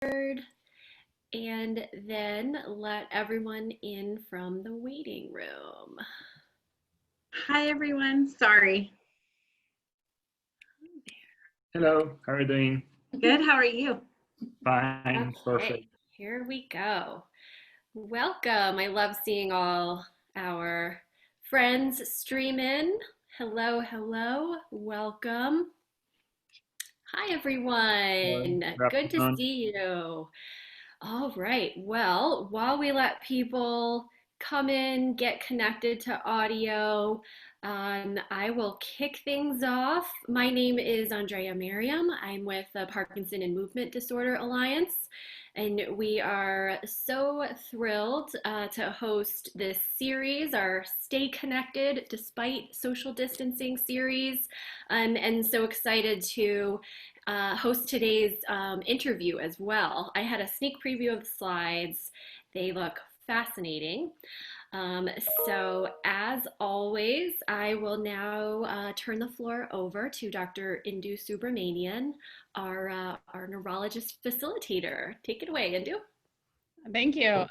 and then let everyone in from the waiting room. Hi, everyone. Sorry. Hello, how are you doing? Good. How are you? Fine, perfect. Okay, here we go. Welcome. I love seeing all our friends stream in. Hello, hello. Welcome. Hi, everyone. Good Good to afternoon. see you. All right. Well, while we let people come in, get connected to audio, I will kick things off. My name is Andrea Merriam. I'm with the Parkinson Movement Disorder Alliance, and we are so thrilled to host this series, our Stay Connected Despite Social Distancing series, and so excited to host today's interview as well. I had a sneak preview of the slides. They look fascinating. So as always, I will now turn the floor over to Dr. Indu Subramanian, our neurologist facilitator. Take it away, Indu. Thank you.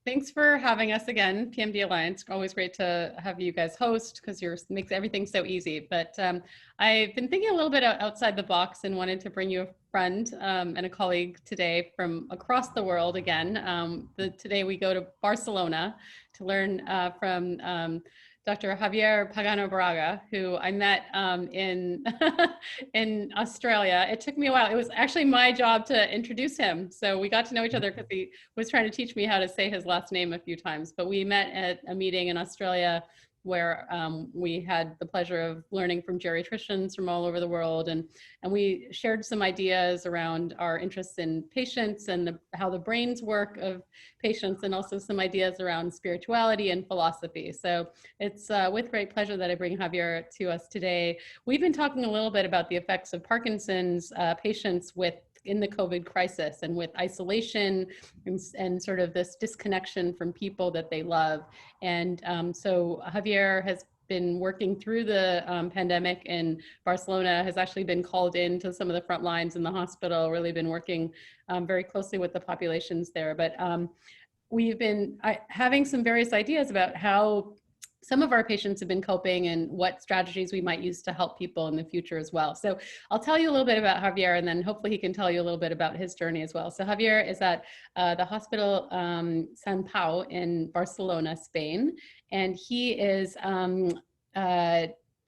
Thanks for having us again, PMD Alliance. Always great to have you guys host because yours makes everything so easy. But I've been thinking a little bit outside the box and wanted to bring you a friend and a colleague today from across the world again. Today we go to Barcelona to learn from Dr. Javier Pagonabarraga, who I met in in Australia. It took me a while. It was actually my job to introduce him. So we got to know each other because he was trying to teach me how to say his last name a few times. But we met at a meeting in Australia where we had the pleasure of learning from geriatricians from all over the world. And we shared some ideas around our interests in patients and how the brains work of patients, and also some ideas around spirituality and philosophy. So it's with great pleasure that I bring Javier to us today. We've been talking a little bit about the effects of Parkinson's patients in the COVID crisis and with isolation and sort of this disconnection from people that they love. And so Javier has been working through the pandemic in Barcelona, has actually been called into some of the front lines in the hospital, really been working very closely with the populations there. But we've been having some various ideas about how some of our patients have been coping and what strategies we might use to help people in the future as well. So I'll tell you a little bit about Javier, and then hopefully he can tell you a little bit about his journey as well. So Javier is at the Hospital San Pau in Barcelona, Spain, and he is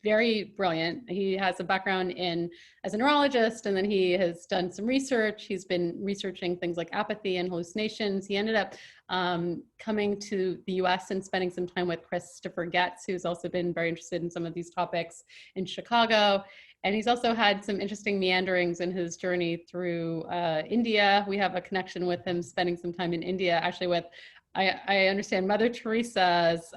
very brilliant. He has a background as a neurologist, and then he has done some research. He's been researching things like apathy and hallucinations. He ended up coming to the US and spending some time with Christopher Getz, who's also been very interested in some of these topics in Chicago. And he's also had some interesting meanderings in his journey through India. We have a connection with him spending some time in India, actually with, I understand, Mother Teresa's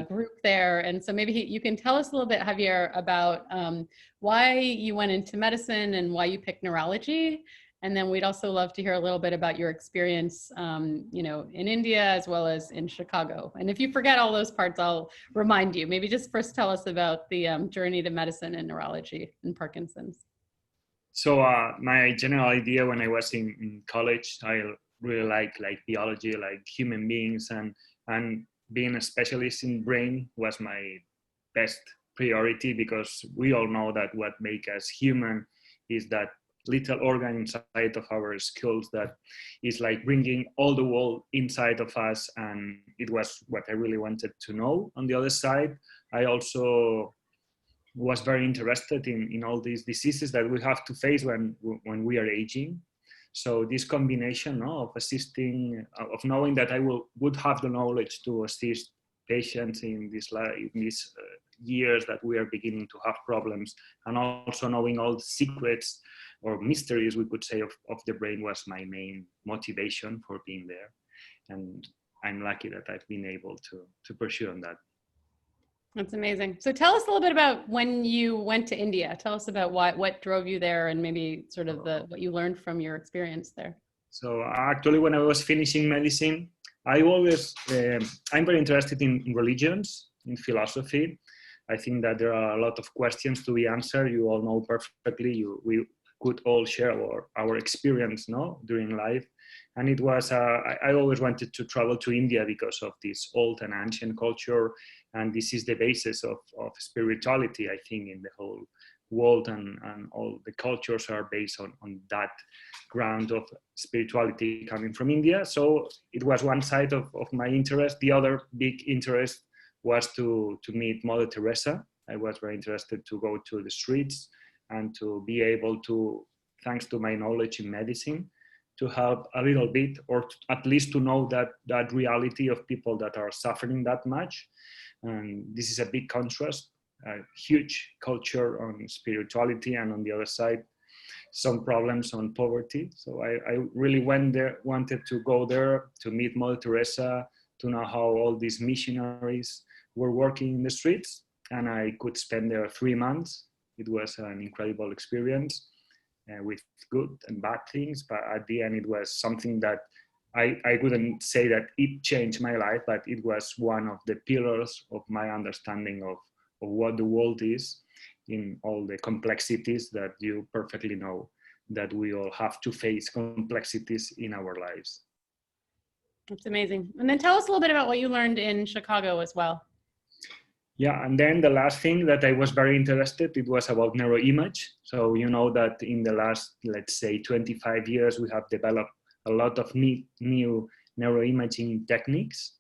group there. And so maybe you can tell us a little bit, Javier, about why you went into medicine and why you picked neurology. And then we'd also love to hear a little bit about your experience, in India as well as in Chicago. And if you forget all those parts, I'll remind you. Maybe just first tell us about the journey to medicine and neurology and Parkinson's. So my general idea when I was in college, I really like biology, like human beings, and being a specialist in brain was my best priority, because we all know that what makes us human is that little organ inside of our skulls that is like bringing all the world inside of us. And it was what I really wanted to know. On the other side, I also was very interested in all these diseases that we have to face when we are aging. So this combination of assisting, of knowing that I would have the knowledge to assist patients in these years that we are beginning to have problems, and also knowing all the secrets or mysteries, we could say, of the brain, was my main motivation for being there. And I'm lucky that I've been able to pursue on that. That's amazing. So tell us a little bit about when you went to India. Tell us about what drove you there, and maybe sort of what you learned from your experience there. So actually, when I was finishing medicine, I'm very interested in religions, in philosophy. I think that there are a lot of questions to be answered. You all know perfectly. could all share our experience, no, during life. And it was, I always wanted to travel to India because of this old and ancient culture. And this is the basis of spirituality, I think, in the whole world, and all the cultures are based on that ground of spirituality coming from India. So it was one side of my interest. The other big interest was to meet Mother Teresa. I was very interested to go to the streets and to be able to, thanks to my knowledge in medicine, to help a little bit, or at least to know that reality of people that are suffering that much. And this is a big contrast, a huge culture on spirituality, and on the other side, some problems on poverty. So I really wanted to go there to meet Mother Teresa, to know how all these missionaries were working in the streets. And I could spend there 3 months. It was an incredible experience. With good and bad things, but at the end it was something that I wouldn't say that it changed my life, but it was one of the pillars of my understanding of what the world is, in all the complexities that you perfectly know, that we all have to face complexities in our lives. That's amazing. And then tell us a little bit about what you learned in Chicago as well. Yeah, and then the last thing that I was very interested, it was about neuroimage. So you know that in the last, let's say, 25 years, we have developed a lot of new neuroimaging techniques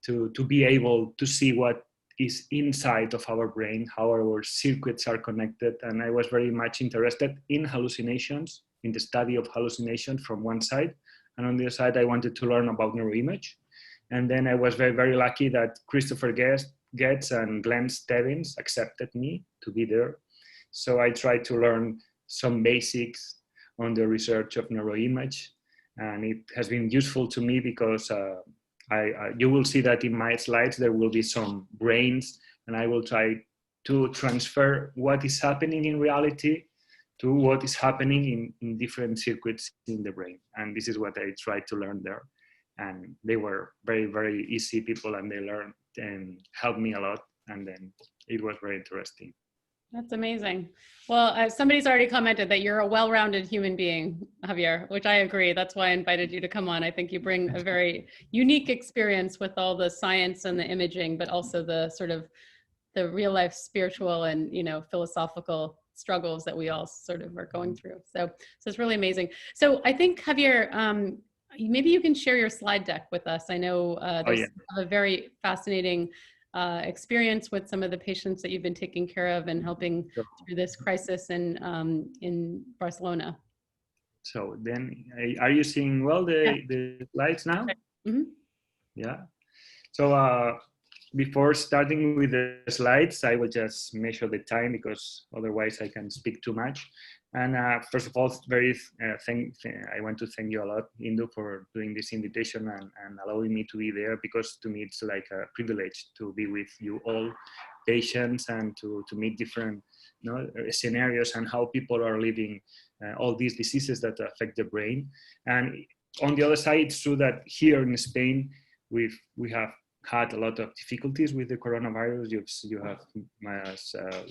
to be able to see what is inside of our brain, how our circuits are connected. And I was very much interested in hallucinations, in the study of hallucinations from one side. And on the other side, I wanted to learn about neuroimage. And then I was very, very lucky that Christopher Getz and Glenn Stebbins accepted me to be there. So I tried to learn some basics on the research of neuroimage, and it has been useful to me because you will see that in my slides there will be some brains, and I will try to transfer what is happening in reality to what is happening in different circuits in the brain. And this is what I tried to learn there. And they were very, very easy people, and they learned and helped me a lot. And then it was very interesting. That's amazing. Well, somebody's already commented that you're a well-rounded human being, Javier, which I agree. That's why I invited you to come on. I think you bring a very unique experience with all the science and the imaging, but also the sort of the real life spiritual and, you know, philosophical struggles that we all sort of are going through. So it's really amazing. So I think, Javier, maybe you can share your slide deck with us. I know there's a very fascinating experience with some of the patients that you've been taking care of and helping through this crisis in Barcelona. So then, are you seeing well the slides now? Mm-hmm. Yeah. So before starting with the slides, I will just measure the time because otherwise I can speak too much. And first of all, I want to thank you a lot, Indu, for doing this invitation and allowing me to be there, because to me it's like a privilege to be with you all patients and to meet different scenarios and how people are living all these diseases that affect the brain. And on the other side, it's true that here in Spain, we have had a lot of difficulties with the coronavirus. You have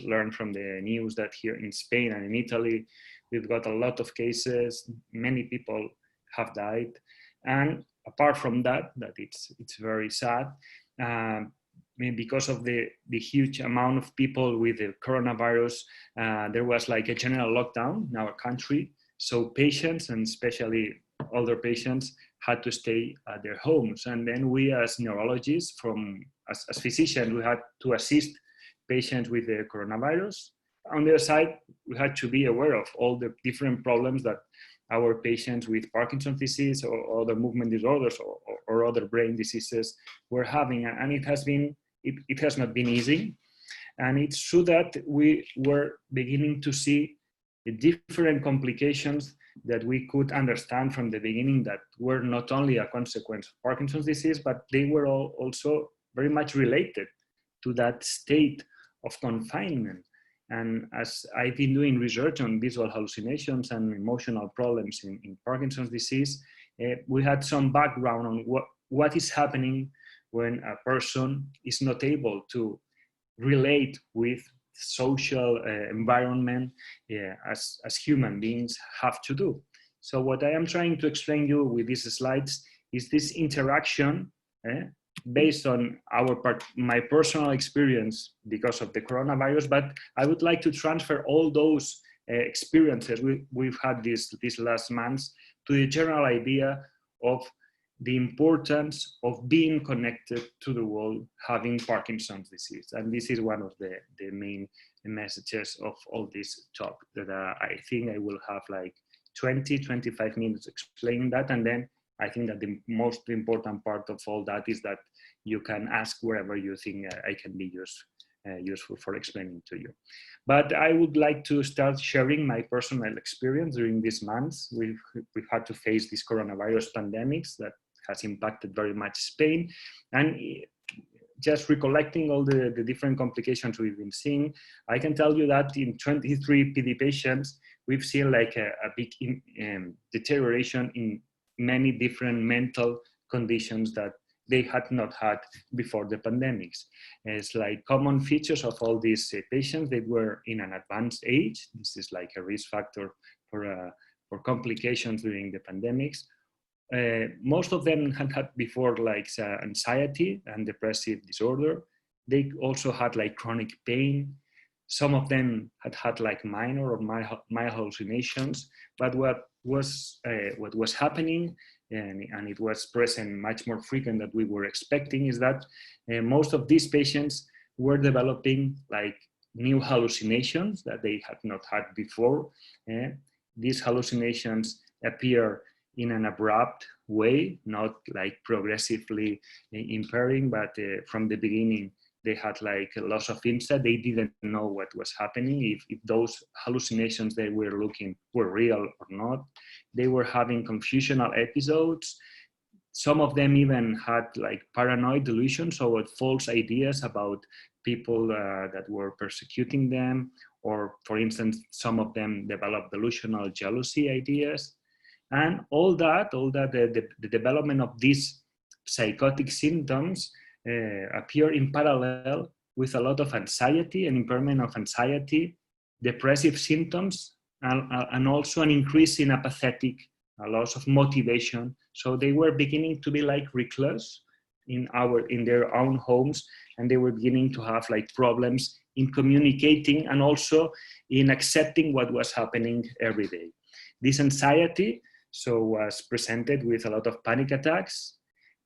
learned from the news that here in Spain and in Italy, we've got a lot of cases. Many people have died. And apart from that it's very sad. Because of the huge amount of people with the coronavirus, there was like a general lockdown in our country. So patients, and especially older patients, had to stay at their homes. And then we as neurologists, as physicians, we had to assist patients with the coronavirus. On the other side, we had to be aware of all the different problems that our patients with Parkinson's disease or other movement disorders or other brain diseases were having. And it has not been easy. And it's true that we were beginning to see the different complications that we could understand from the beginning that were not only a consequence of Parkinson's disease, but they were also very much related to that state of confinement. And as I've been doing research on visual hallucinations and emotional problems in Parkinson's disease, we had some background on what is happening when a person is not able to relate with social environment as human beings have to do. So what I am trying to explain you with these slides is this interaction based on my personal experience because of the coronavirus, but I would like to transfer all those experiences we've had these last months to the general idea of the importance of being connected to the world having Parkinson's disease. And this is one of the main messages of all this talk, that I think I will have like 20-25 minutes explaining that, and then I think that the most important part of all that is that you can ask wherever you think I can be useful for explaining to you. But I would like to start sharing my personal experience during these months. We've had to face this coronavirus pandemics that has impacted very much Spain, and just recollecting all the different complications we've been seeing, I can tell you that in 23 PD patients, we've seen like a big deterioration in many different mental conditions that they had not had before the pandemics. It's like common features of all these patients, they were in an advanced age. This is like a risk factor for complications during the pandemics. Most of them had before like anxiety and depressive disorder. They also had like chronic pain. Some of them had like minor or mild hallucinations. But what was happening, and it was present much more frequent than we were expecting, is that most of these patients were developing like new hallucinations that they had not had before. These hallucinations appear in an abrupt way, not like progressively impairing, but from the beginning, they had like a loss of insight. They didn't know what was happening, if those hallucinations they were looking were real or not. They were having confusional episodes. Some of them even had like paranoid delusions or false ideas about people that were persecuting them. Or for instance, some of them developed delusional jealousy ideas. And all that the development of these psychotic symptoms appear in parallel with a lot of anxiety and impairment of anxiety, depressive symptoms, and also an increase in apathetic, a loss of motivation. So they were beginning to be like recluse in their own homes, and they were beginning to have like problems in communicating and also in accepting what was happening every day. This anxiety was presented with a lot of panic attacks,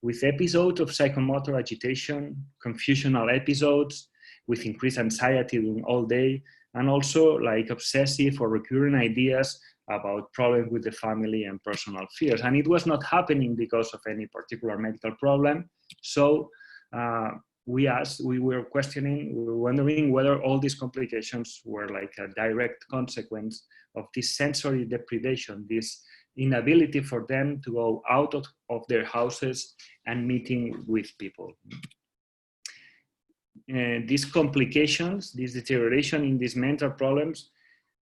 with episodes of psychomotor agitation, confusional episodes, with increased anxiety during all day, and also like obsessive or recurring ideas about problems with the family and personal fears. And it was not happening because of any particular medical problem. So we were wondering whether all these complications were like a direct consequence of this sensory deprivation, this inability for them to go out of their houses and meeting with people. These complications, this deterioration in these mental problems,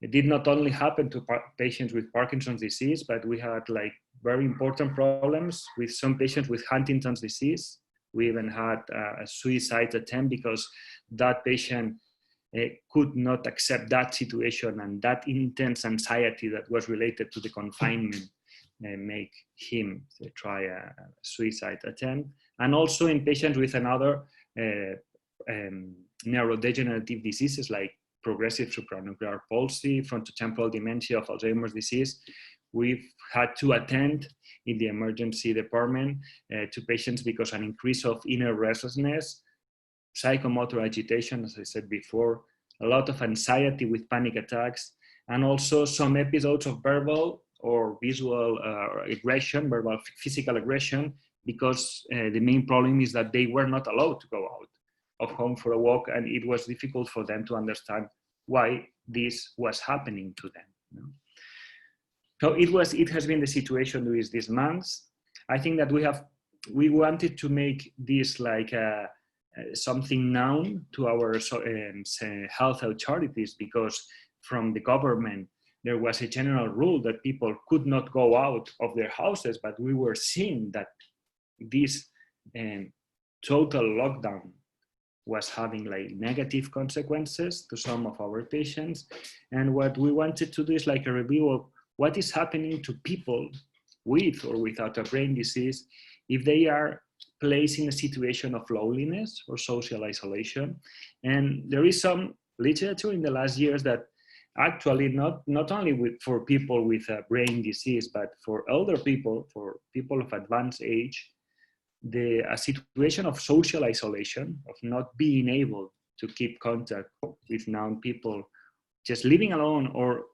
it did not only happen to patients with Parkinson's disease, but we had like very important problems with some patients with Huntington's disease. We even had a suicide attempt because that patient could not accept that situation, and that intense anxiety that was related to the confinement make him try a suicide attempt. And also in patients with another neurodegenerative diseases like progressive supranuclear palsy, frontotemporal dementia of Alzheimer's disease, we've had to attend in the emergency department to patients because an increase of inner restlessness, psychomotor agitation, as I said before, a lot of anxiety with panic attacks, and also some episodes of verbal or visual aggression, verbal physical aggression, because the main problem is that they were not allowed to go out of home for a walk, and it was difficult for them to understand why this was happening to them. You know? So it has been the situation during these months. I think that we wanted to make this like something known to our health authorities, because from the government there was a general rule that people could not go out of their houses, but we were seeing that this total lockdown was having like negative consequences to some of our patients. And what we wanted to do is like a review of what is happening to people with or without a brain disease if they are placed in a situation of loneliness or social isolation. And there is some literature in the last years that actually not only for people with a brain disease, but for elder people, for people of advanced age, a situation of social isolation, of not being able to keep contact with known people, just living alone, or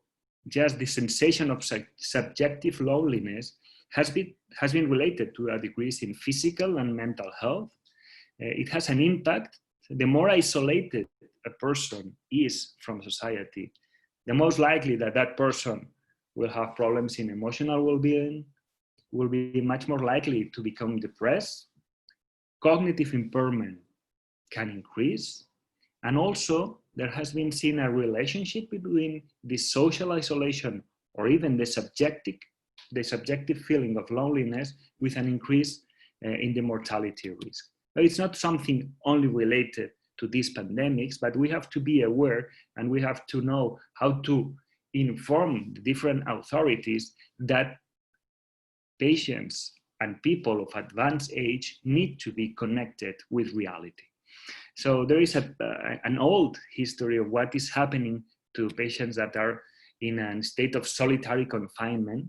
just the sensation of subjective loneliness has been related to a decrease in physical and mental health. It has an impact. The more isolated a person is from society, the most likely that that person will have problems in emotional well-being, will be much more likely to become depressed. Cognitive impairment can increase. And also, there has been seen a relationship between the social isolation or even the subjective feeling of loneliness with an increase in the mortality risk. But it's not something only related to these pandemics, but we have to be aware and we have to know how to inform the different authorities that patients and people of advanced age need to be connected with reality. So there is an old history of what is happening to patients that are in a state of solitary confinement.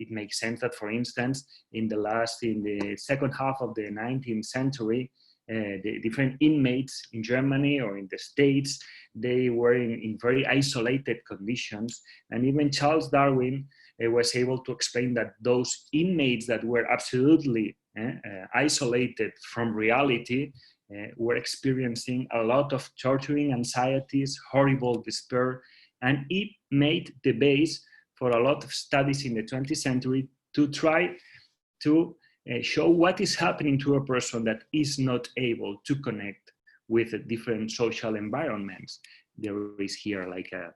It makes sense that, for instance, in the second half of the 19th century, the different inmates in Germany or in the States, they were in very isolated conditions. And even Charles Darwin was able to explain that those inmates that were absolutely isolated from reality were experiencing a lot of torturing anxieties, horrible despair, and it made the base for a lot of studies in the 20th century to try to show what is happening to a person that is not able to connect with different social environments. There is here like a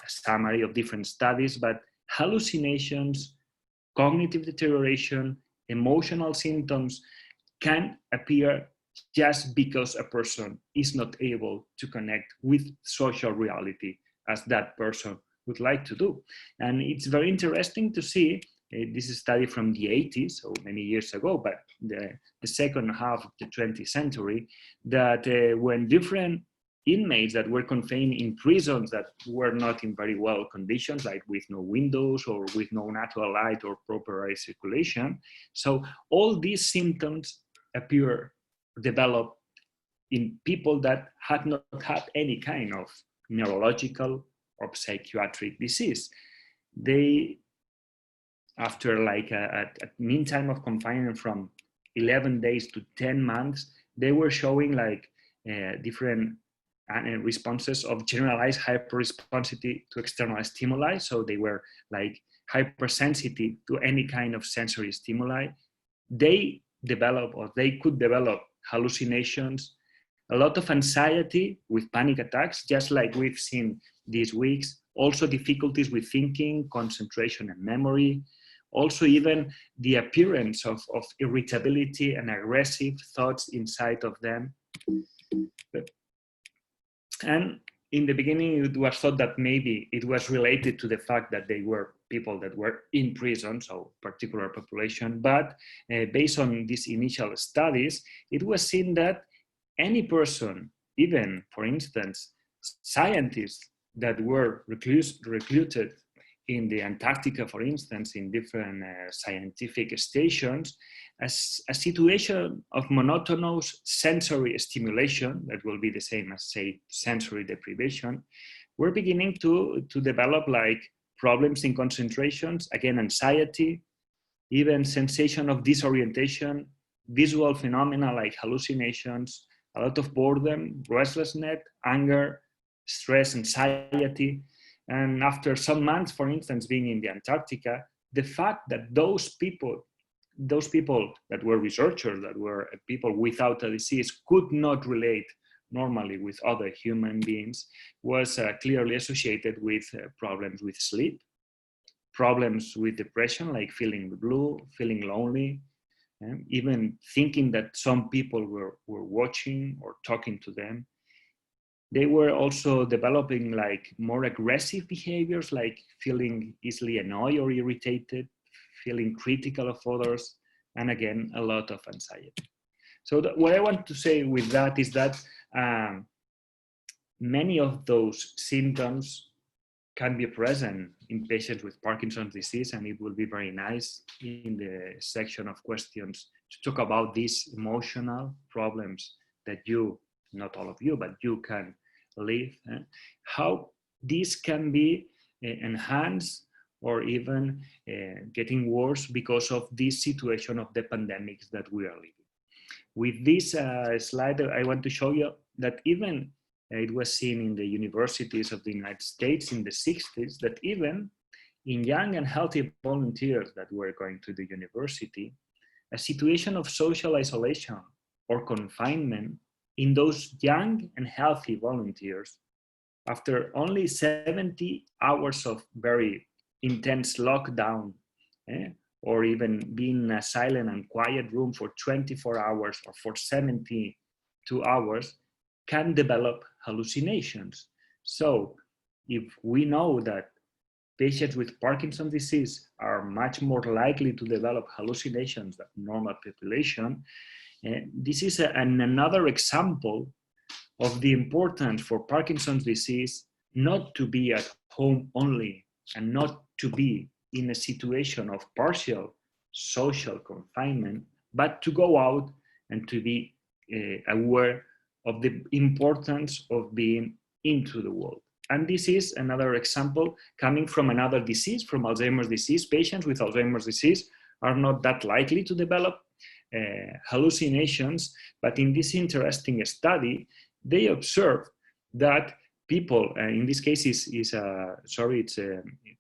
summary of different studies, but hallucinations, cognitive deterioration, emotional symptoms can appear just because a person is not able to connect with social reality as that person would like to do. And it's very interesting to see, this is a study from the 80s, so many years ago, but the second half of the 20th century, that when different inmates that were confined in prisons that were not in very well conditions, like with no windows or with no natural light or proper air circulation, so all these symptoms develop in people that had not had any kind of neurological or psychiatric disease. They, after like a mean time of confinement from 11 days to 10 months, they were showing like different responses of generalized hyperresponsivity to external stimuli. So they were like hypersensitive to any kind of sensory stimuli. They could develop hallucinations, a lot of anxiety with panic attacks, just like we've seen these weeks. Also difficulties with thinking, concentration, and memory. Also even the appearance of irritability and aggressive thoughts inside of them. And in the beginning, it was thought that maybe it was related to the fact that they were people that were in prison, so particular population. But based on these initial studies, it was seen that any person, even, for instance, scientists that were recruited in the Antarctica, for instance, in different scientific stations, as a situation of monotonous sensory stimulation, that will be the same as, say, sensory deprivation, we're beginning to develop like problems in concentrations, again, anxiety, even sensation of disorientation, visual phenomena like hallucinations, a lot of boredom, restlessness, anger, stress, anxiety. And after some months, for instance, being in the Antarctica, the fact that those people that were researchers, that were people without a disease, could not relate normally with other human beings was clearly associated with problems with sleep, problems with depression, like feeling blue, feeling lonely, even thinking that some people were watching or talking to them. They were also developing like more aggressive behaviors, like feeling easily annoyed or irritated, feeling critical of others, and again, a lot of anxiety. So what I want to say with that is that many of those symptoms can be present in patients with Parkinson's disease, and it will be very nice in the section of questions to talk about these emotional problems that you, not all of you, but you can live, how this can be enhanced or even getting worse because of this situation of the pandemics that we are living. With this slide, I want to show you that even it was seen in the universities of the United States in the 60s, that even in young and healthy volunteers that were going to the university, a situation of social isolation or confinement in those young and healthy volunteers, after only 70 hours of very intense lockdown, or even being in a silent and quiet room for 24 hours or for 72 hours, can develop hallucinations. So if we know that patients with Parkinson's disease are much more likely to develop hallucinations than normal population, this is another example of the importance for Parkinson's disease not to be at home only and not to be in a situation of partial social confinement, but to go out and to be aware of the importance of being into the world. And this is another example coming from another disease, from Alzheimer's disease. Patients with Alzheimer's disease are not that likely to develop hallucinations, but in this interesting study, they observed that people, in this case it's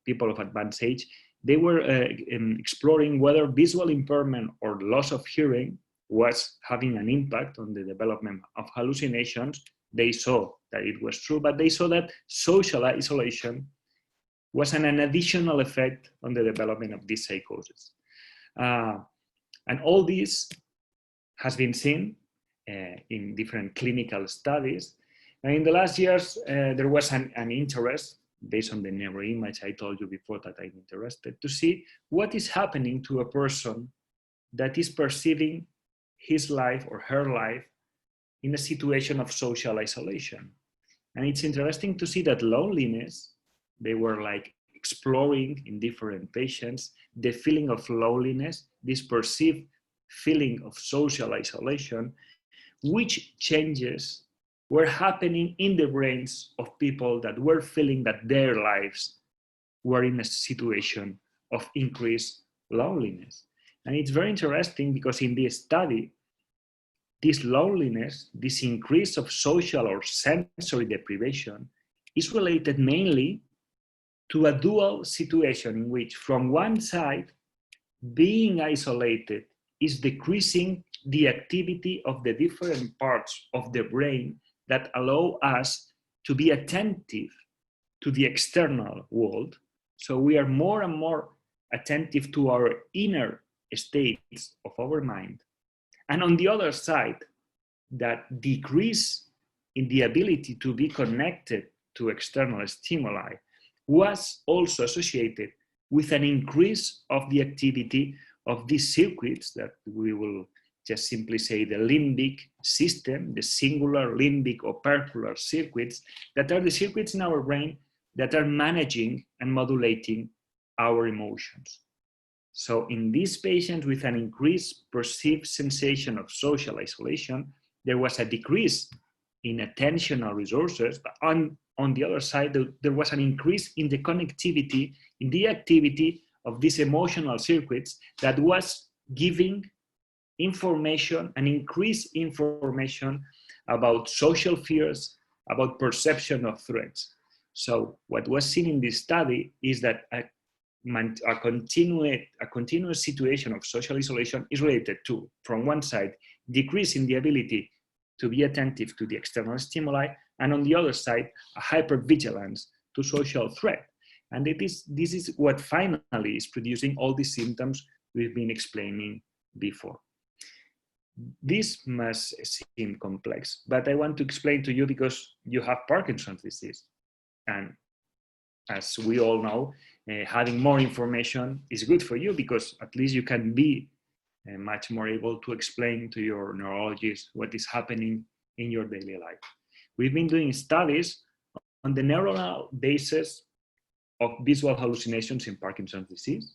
people of advanced age, they were exploring whether visual impairment or loss of hearing was having an impact on the development of hallucinations. They saw that it was true, but they saw that social isolation was an additional effect on the development of this psychosis. And all this has been seen in different clinical studies. And in the last years, there was an interest, based on the neuroimage I told you before that I'm interested, to see what is happening to a person that is perceiving his life or her life in a situation of social isolation. And it's interesting to see that loneliness, they were like exploring in different patients, the feeling of loneliness, this perceived feeling of social isolation, which changes were happening in the brains of people that were feeling that their lives were in a situation of increased loneliness. And it's very interesting because in this study, this loneliness, this increase of social or sensory deprivation is related mainly to a dual situation in which from one side, being isolated is decreasing the activity of the different parts of the brain that allow us to be attentive to the external world. So we are more and more attentive to our inner states of our mind. And on the other side, that decrease in the ability to be connected to external stimuli was also associated with an increase of the activity of these circuits that we will just simply say the limbic system, the singular limbic opercular circuits, that are the circuits in our brain that are managing and modulating our emotions. So in these patients with an increased perceived sensation of social isolation, there was a decrease in attentional resources, but on the other side, there was an increase in the connectivity, in the activity of these emotional circuits that was giving information and increased information about social fears, about perception of threats. So what was seen in this study is that a continuous situation of social isolation is related to, from one side, decrease in the ability to be attentive to the external stimuli, and on the other side, a hypervigilance to social threat. And this is what finally is producing all the symptoms we've been explaining before. This must seem complex, but I want to explain to you because you have Parkinson's disease. And as we all know, having more information is good for you because at least you can be much more able to explain to your neurologist what is happening in your daily life. We've been doing studies on the neuronal basis of visual hallucinations in Parkinson's disease.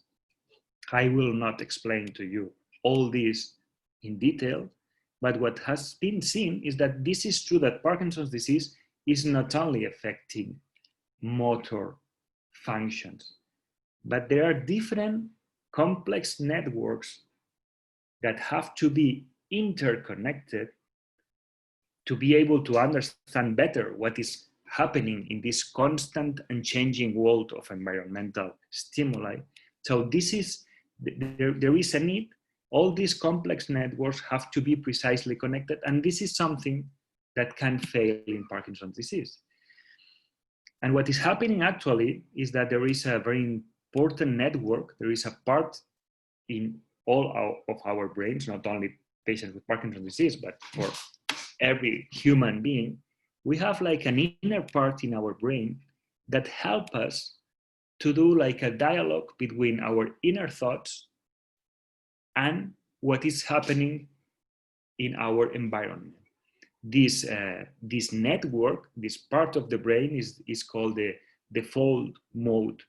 I will not explain to you all this in detail, but what has been seen is that this is true, that Parkinson's disease is not only affecting motor functions, but there are different complex networks that have to be interconnected to be able to understand better what is happening in this constant and changing world of environmental stimuli. So this is, there is a need. All these complex networks have to be precisely connected, and this is something that can fail in Parkinson's disease. And what is happening actually is that there is a very important network. There is a part in all of our brains, not only patients with Parkinson's disease, but for every human being. We have like an inner part in our brain that help us to do like a dialogue between our inner thoughts and what is happening in our environment. This network, this part of the brain is called the default mode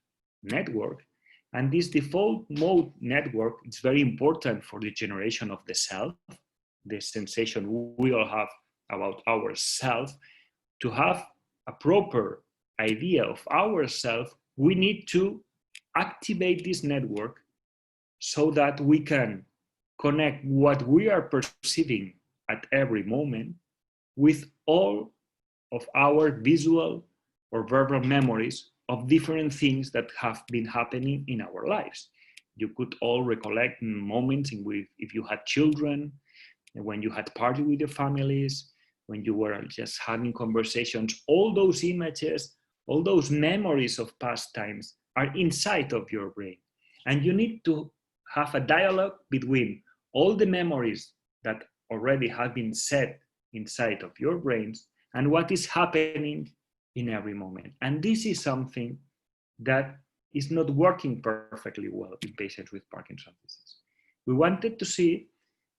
network. And this default mode network is very important for the generation of the self, the sensation we all have about ourself. To have a proper idea of ourself, we need to activate this network so that we can connect what we are perceiving at every moment with all of our visual or verbal memories of different things that have been happening in our lives. You could all recollect moments in which, if you had children, when you had party with your families, when you were just having conversations, all those images, all those memories of past times are inside of your brain. And you need to have a dialogue between all the memories that already have been set inside of your brains and what is happening in every moment. And this is something that is not working perfectly well in patients with Parkinson's disease. We wanted to see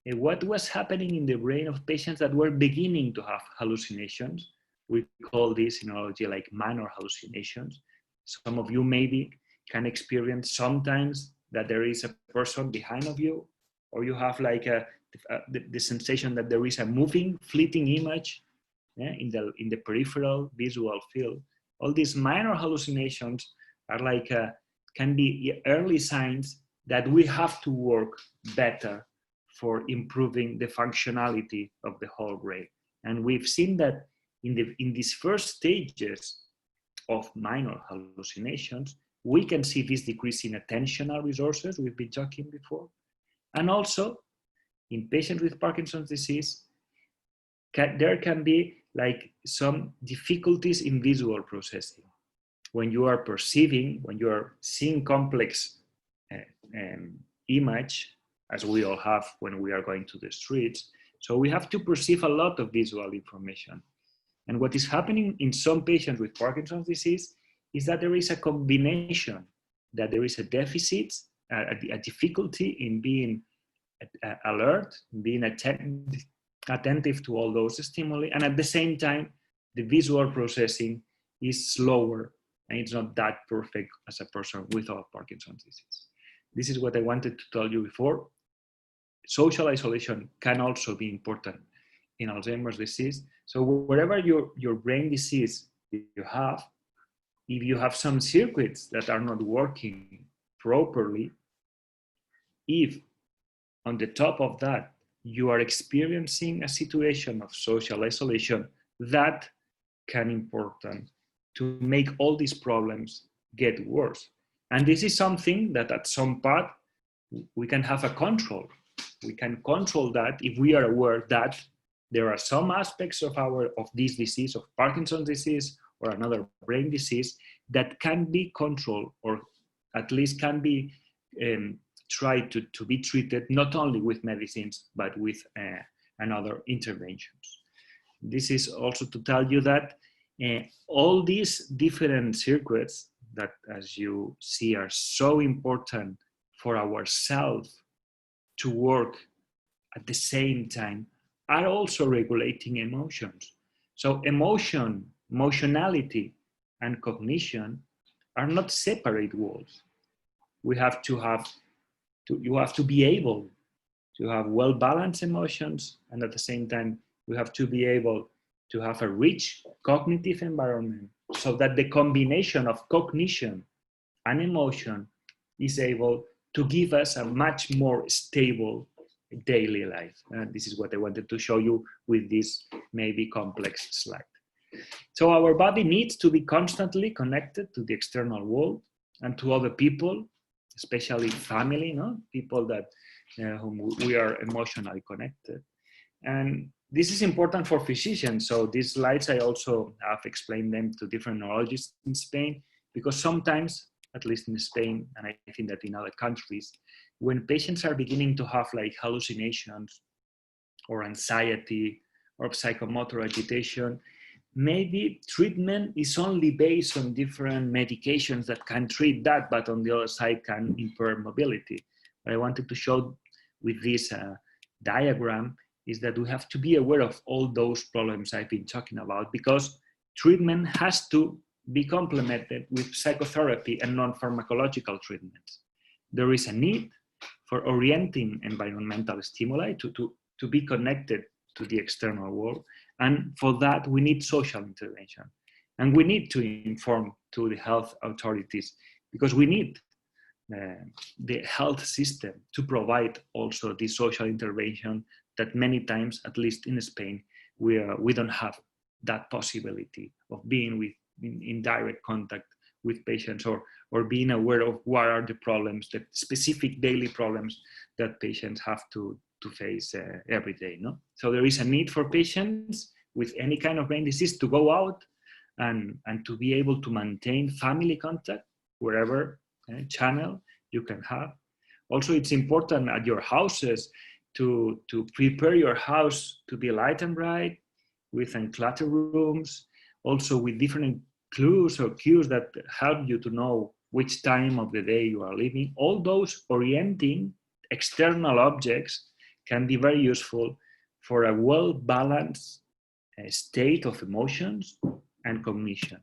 what was happening in the brain of patients that were beginning to have hallucinations. We call this in neurology like minor hallucinations. Some of you maybe can experience sometimes that there is a person behind of you, or you have like the sensation that there is a moving, fleeting image in the peripheral visual field. All these minor hallucinations are like can be early signs that we have to work better for improving the functionality of the whole brain. And we've seen that in these first stages of minor hallucinations, we can see this decrease in attentional resources we've been talking before. And also in patients with Parkinson's disease, there can be like some difficulties in visual processing. When you are perceiving, when you are seeing complex image, as we all have when we are going to the streets. So we have to perceive a lot of visual information. And what is happening in some patients with Parkinson's disease is that there is a combination, that there is a deficit, a difficulty in being alert, being attentive to all those stimuli, and at the same time, the visual processing is slower and it's not that perfect as a person without Parkinson's disease. This is what I wanted to tell you before. Social isolation can also be important in Alzheimer's disease. So wherever your brain disease you have, if you have some circuits that are not working properly, if on the top of that you are experiencing a situation of social isolation, that can be important to make all these problems get worse. And this is something that at some part we can have a control. We can control that if we are aware that there are some aspects of this disease, of Parkinson's disease or another brain disease, that can be controlled, or at least can be try to be treated not only with medicines, but with another interventions. This is also to tell you that all these different circuits that, as you see, are so important for ourselves to work at the same time, are also regulating emotions. So emotionality and cognition are not separate worlds. You have to be able to have well-balanced emotions, and at the same time, we have to be able to have a rich cognitive environment so that the combination of cognition and emotion is able to give us a much more stable daily life. This is what I wanted to show you with this maybe complex slide. So our body needs to be constantly connected to the external world and to other people, especially family, no? People that whom we are emotionally connected. And this is important for physicians. So these slides, I also have explained them to different neurologists in Spain, because sometimes, at least in Spain, and I think that in other countries, when patients are beginning to have like hallucinations or anxiety or psychomotor agitation, maybe treatment is only based on different medications that can treat that, but on the other side can impair mobility. What I wanted to show with this diagram is that we have to be aware of all those problems I've been talking about, because treatment has to be complemented with psychotherapy and non-pharmacological treatments. There is a need for orienting environmental stimuli to be connected to the external world. And for that, we need social intervention. And we need to inform to the health authorities, because we need the health system to provide also the social intervention that many times, at least in Spain, we don't have that possibility of being in direct contact with patients, or being aware of what are the problems, the specific daily problems that patients have to face every day. No? So there is a need for patients with any kind of brain disease to go out and to be able to maintain family contact wherever channel you can have. Also, it's important at your houses to prepare your house to be light and bright, with uncluttered rooms, also with different clues or cues that help you to know which time of the day you are living. All those orienting external objects can be very useful for a well-balanced state of emotions and cognition.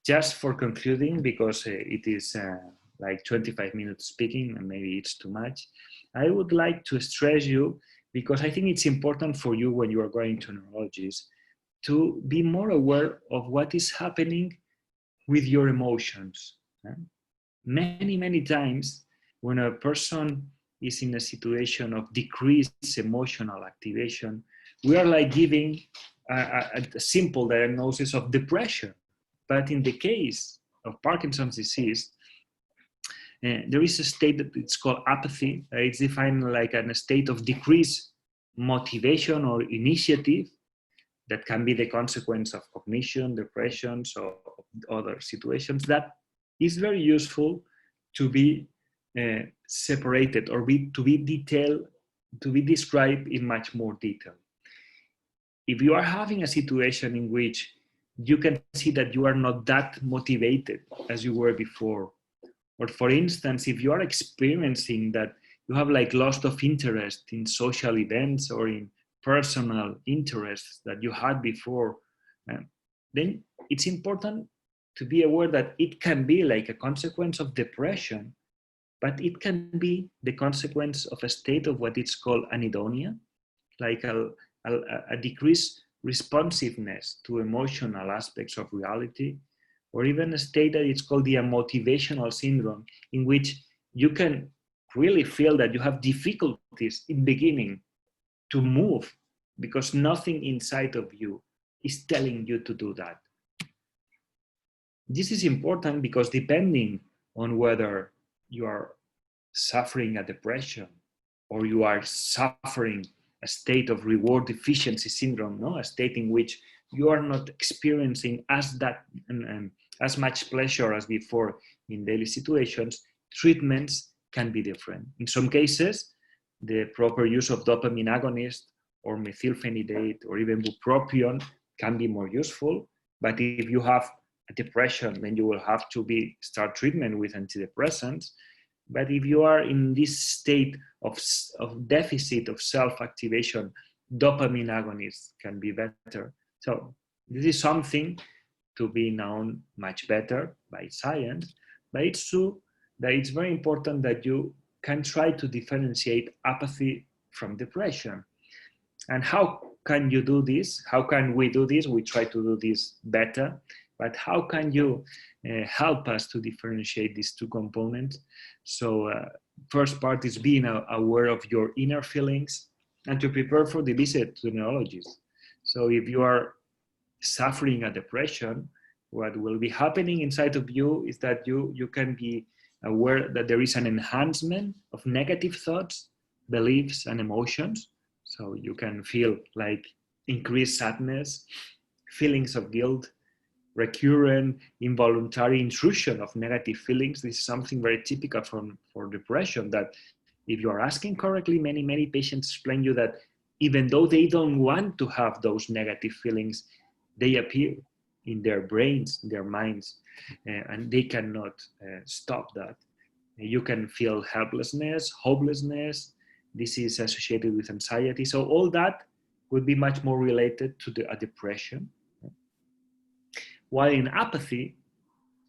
Just for concluding, because it is like 25 minutes speaking and maybe it's too much, I would like to stress you, because I think it's important for you when you are going to neurologists to be more aware of what is happening with your emotions. Many times when a person is in a situation of decreased emotional activation, we are like giving a simple diagnosis of depression. But in the case of Parkinson's disease, there is a state that it's called apathy. It's defined like a state of decreased motivation or initiative that can be the consequence of cognition, depressions, or other situations, that is very useful to be separated or to be detailed, to be described in much more detail. If you are having a situation in which you can see that you are not that motivated as you were before, or for instance, if you are experiencing that you have like loss of interest in social events or in personal interests that you had before, then it's important to be aware that it can be like a consequence of depression, but it can be the consequence of a state of what is called anhedonia, like a decreased responsiveness to emotional aspects of reality, or even a state that it's called the amotivational syndrome, in which you can really feel that you have difficulties in beginning to move because nothing inside of you is telling you to do that. This is important because depending on whether you are suffering a depression or you are suffering a state of reward deficiency syndrome, no? A state in which you are not experiencing as much pleasure as before in daily situations, treatments can be different. In some cases, the proper use of dopamine agonist or methylphenidate or even bupropion can be more useful. But if you have a depression, then you will have to start treatment with antidepressants. But if you are in this state of deficit of self-activation, dopamine agonists can be better. So this is something to be known much better by science, but it's true that it's very important that you can try to differentiate apathy from depression. And how can you do this? How can we do this? We try to do this better, but how can you help us to differentiate these two components? So first part is being aware of your inner feelings and to prepare for the visit to the neurologist. So if you are suffering a depression, what will be happening inside of you is that you can be aware that there is an enhancement of negative thoughts, beliefs, and emotions. So you can feel like increased sadness, feelings of guilt, recurrent involuntary intrusion of negative feelings. This is something very typical for depression, that if you are asking correctly, many patients explain you that even though they don't want to have those negative feelings, they appear in their brains, in their minds, and they cannot stop that. You can feel helplessness, hopelessness. This is associated with anxiety. So all that would be much more related to a depression. While in apathy,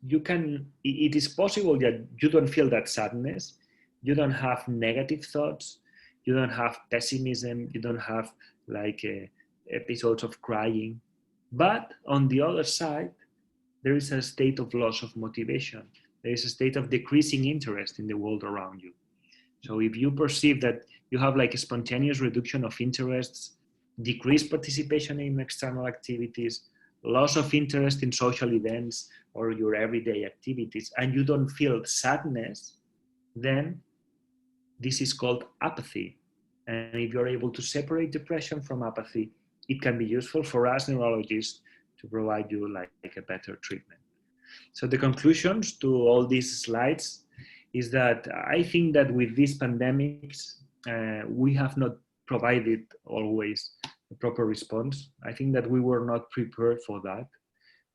it is possible that you don't feel that sadness, you don't have negative thoughts, you don't have pessimism, you don't have like episodes of crying. But on the other side, there is a state of loss of motivation. There is a state of decreasing interest in the world around you. So if you perceive that you have like a spontaneous reduction of interests, decreased participation in external activities, loss of interest in social events or your everyday activities, and you don't feel sadness, then this is called apathy. And if you're able to separate depression from apathy, it can be useful for us neurologists to provide you like a better treatment. So the conclusions to all these slides is that I think that with these pandemics, we have not provided always a proper response. I think that we were not prepared for that.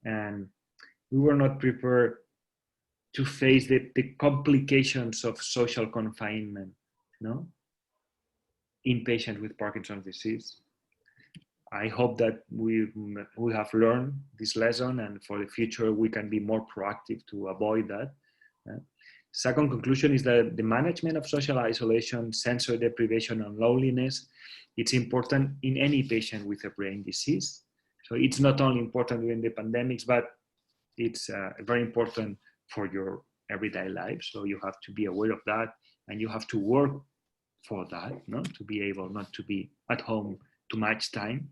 And we were not prepared to face the complications of social confinement, no? In patients with Parkinson's disease. I hope that we have learned this lesson, and for the future we can be more proactive to avoid that. Second conclusion is that the management of social isolation, sensory deprivation, and loneliness, it's important in any patient with a brain disease. So it's not only important during the pandemics, but it's very important for your everyday life. So you have to be aware of that, and you have to work for that, no? To be able not to be at home too much time.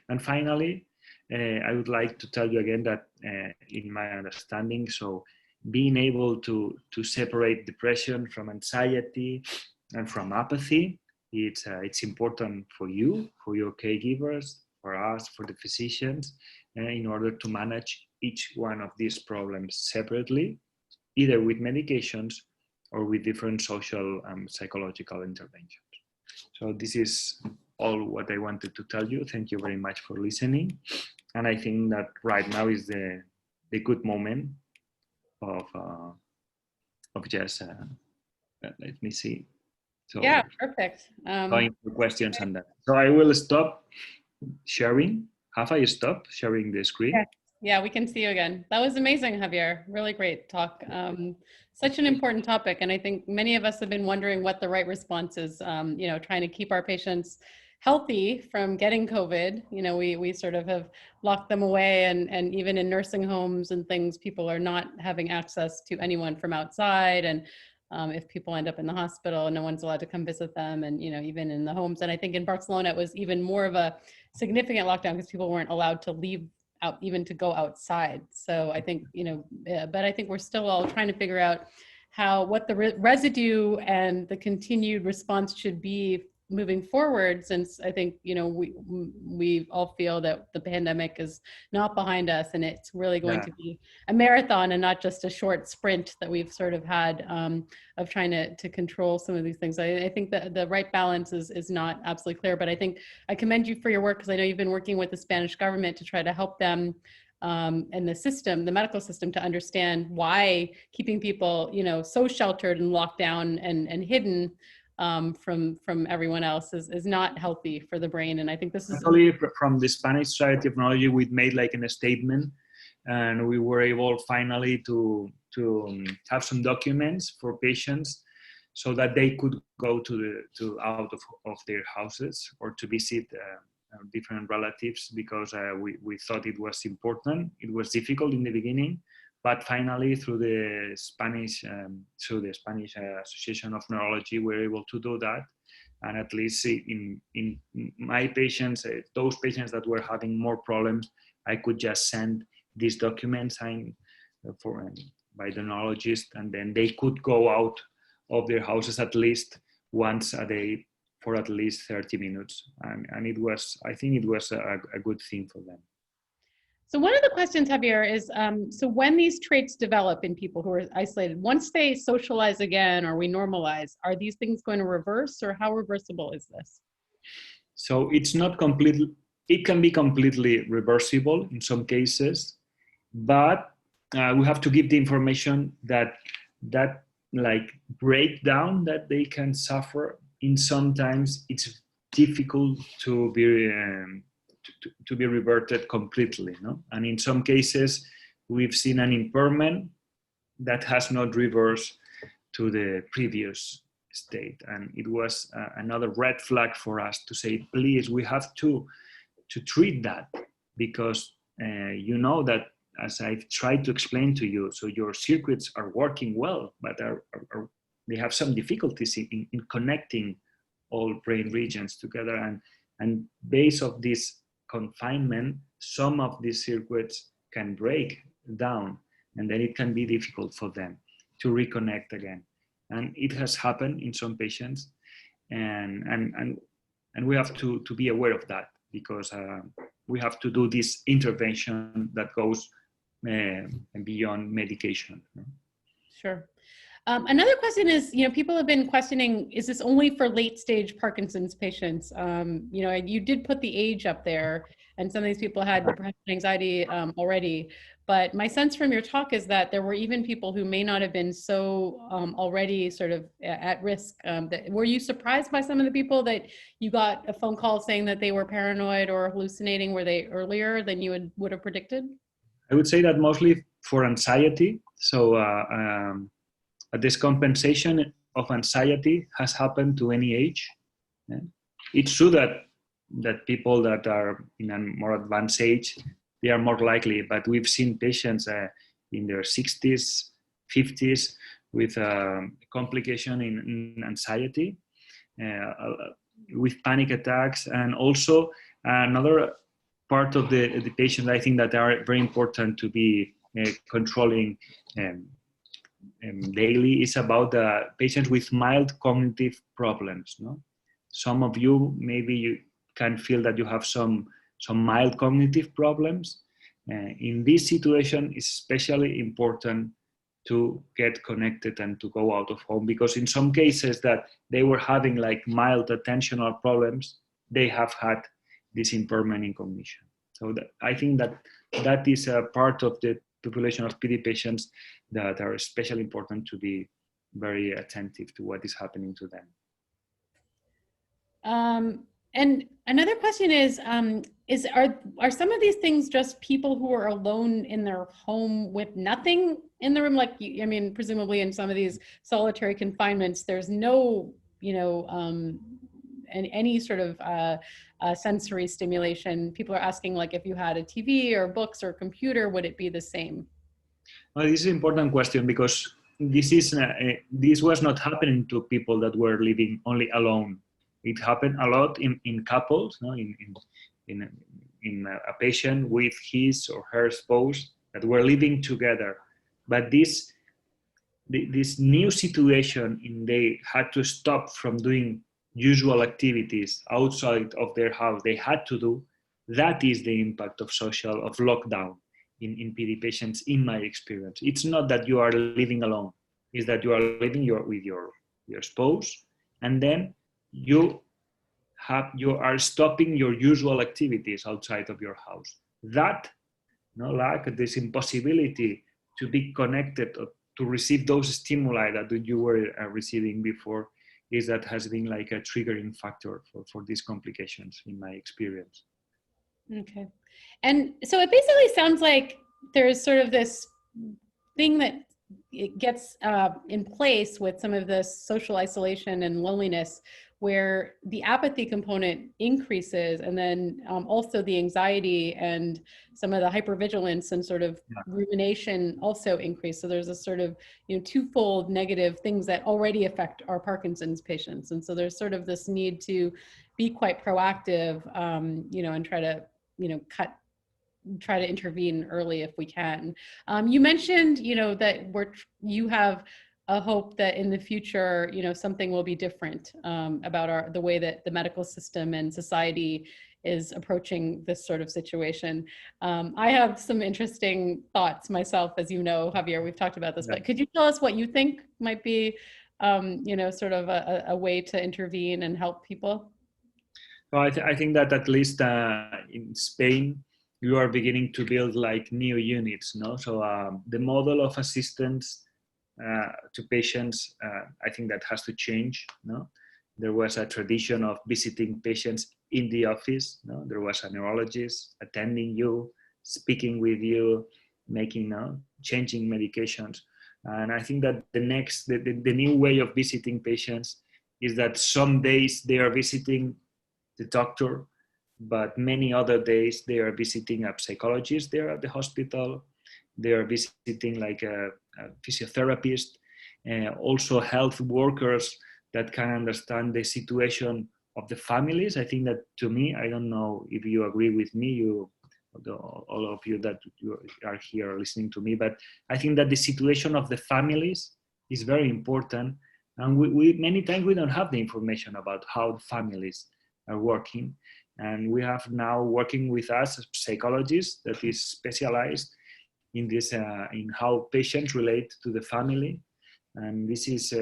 And finally, I would like to tell you again that in my understanding, so being able to separate depression from anxiety and from apathy, it's important for you, for your caregivers, for us, for the physicians, in order to manage each one of these problems separately, either with medications or with different social and psychological interventions. So this is all what I wanted to tell you. Thank you very much for listening. And I think that right now is the good moment of just, let me see. So yeah, perfect. going for questions on that. So I will stop sharing. Have I stopped sharing the screen? Yeah. Yeah, we can see you again. That was amazing, Javier. Really great talk. Such an important topic. And I think many of us have been wondering what the right response is, trying to keep our patients healthy from getting COVID. We sort of have locked them away, and even in nursing homes and things, people are not having access to anyone from outside. And if people end up in the hospital, no one's allowed to come visit them, and even in the homes. And I think in Barcelona, it was even more of a significant lockdown because people weren't allowed to leave out, even to go outside. So I think, but I think we're still all trying to figure out what the residue and the continued response should be moving forward, since I think, you know, we all feel that the pandemic is not behind us, and it's really going to be a marathon and not just a short sprint that we've sort of had of trying to control some of these things. I think that the right balance is not absolutely clear, but I think I commend you for your work, because I know you've been working with the Spanish government to try to help them and the system, the medical system, to understand why keeping people, you know, so sheltered and locked down and hidden from everyone else is not healthy for the brain. And I think this is actually from the Spanish Society of Neurology. We made like a statement, and we were able finally to have some documents for patients, so that they could go to out of their houses or to visit different relatives, because we thought it was important. It was difficult in the beginning, but finally through the Spanish Association of Neurology, we were able to do that. And at least in my patients, those patients that were having more problems, I could just send these documents signed by the neurologist, and then they could go out of their houses at least once a day for at least 30 minutes. And it was, I think it was a good thing for them. So one of the questions, Javier, is, so when these traits develop in people who are isolated, once they socialize again or we normalize, are these things going to reverse, or how reversible is this? So it's not completely, it can be completely reversible in some cases, but we have to give the information that like breakdown that they can suffer, in sometimes it's difficult to be reverted completely, no? And in some cases, we've seen an impairment that has not reversed to the previous state. And it was another red flag for us to say, please, we have to treat that, because you know that, as I've tried to explain to you, so your circuits are working well, but they have some difficulties in connecting all brain regions together. And based on this confinement, some of these circuits can break down, and then it can be difficult for them to reconnect again. And it has happened in some patients, and we have to be aware of that, because we have to do this intervention that goes beyond medication. Sure. Another question is, you know, people have been questioning, is this only for late stage Parkinson's patients? You know, you did put the age up there, and some of these people had depression, anxiety already. But my sense from your talk is that there were even people who may not have been so already sort of at risk. Were you surprised by some of the people that you got a phone call saying that they were paranoid or hallucinating? Were they earlier than you would have predicted? I would say that mostly for anxiety. So this compensation of anxiety has happened to any age. Yeah. It's true that people that are in a more advanced age, they are more likely, but we've seen patients in their 60s, 50s with complication in anxiety, with panic attacks. And also another part of the patient, I think, that are very important to be controlling daily, is about the patients with mild cognitive problems. No? Some of you, maybe you can feel that you have some mild cognitive problems. In this situation, it's especially important to get connected and to go out of home, because in some cases that they were having like mild attentional problems, they have had this impairment in cognition. So I think that is a part of the population of PD patients that are especially important to be very attentive to what is happening to them. And another question is are some of these things just people who are alone in their home with nothing in the room? Like, I mean, presumably in some of these solitary confinements, there's no, you know, any sort of sensory stimulation. People are asking, like, if you had a TV or books or computer, would it be the same? Well, this is an important question, because this was not happening to people that were living only alone. It happened a lot in couples, no? in a patient with his or her spouse that were living together. But this new situation, they had to stop from doing usual activities outside of their house they had to do, that is the impact of lockdown in PD patients, in my experience. It's not that you are living alone, it's that you are living with your spouse, and then you are stopping your usual activities outside of your house. That lack, this impossibility to be connected or to receive those stimuli that you were receiving before, is that has been like a triggering factor for these complications in my experience. Okay. And so it basically sounds like there's sort of this thing that it gets in place with some of this social isolation and loneliness, where the apathy component increases, and then also the anxiety and some of the hypervigilance and sort of rumination also increase. So there's a sort of, twofold negative things that already affect our Parkinson's patients. And so there's sort of this need to be quite proactive, and try to, try to intervene early if we can. You mentioned, that you have a hope that in the future, something will be different about the way that the medical system and society is approaching this sort of situation. I have some interesting thoughts myself, as you know, Javier, we've talked about this, but could you tell us what you think might be, sort of a way to intervene and help people? Well, I think that at least in Spain, you are beginning to build like new units, no? So the model of assistance to patients, I think that has to change, no? There was a tradition of visiting patients in the office, no? There was a neurologist attending you, speaking with you, changing medications. And I think that the new way of visiting patients is that some days they are visiting the doctor, but many other days they are visiting a psychologist there at the hospital. They are visiting like a physiotherapist, also health workers that can understand the situation of the families. I think that, to me, I don't know if you agree with me, all of you that you are here listening to me, but I think that the situation of the families is very important. And we many times we don't have the information about how the families are working. And we have now working with us a psychologist that is specialized in this, in how patients relate to the family. And this is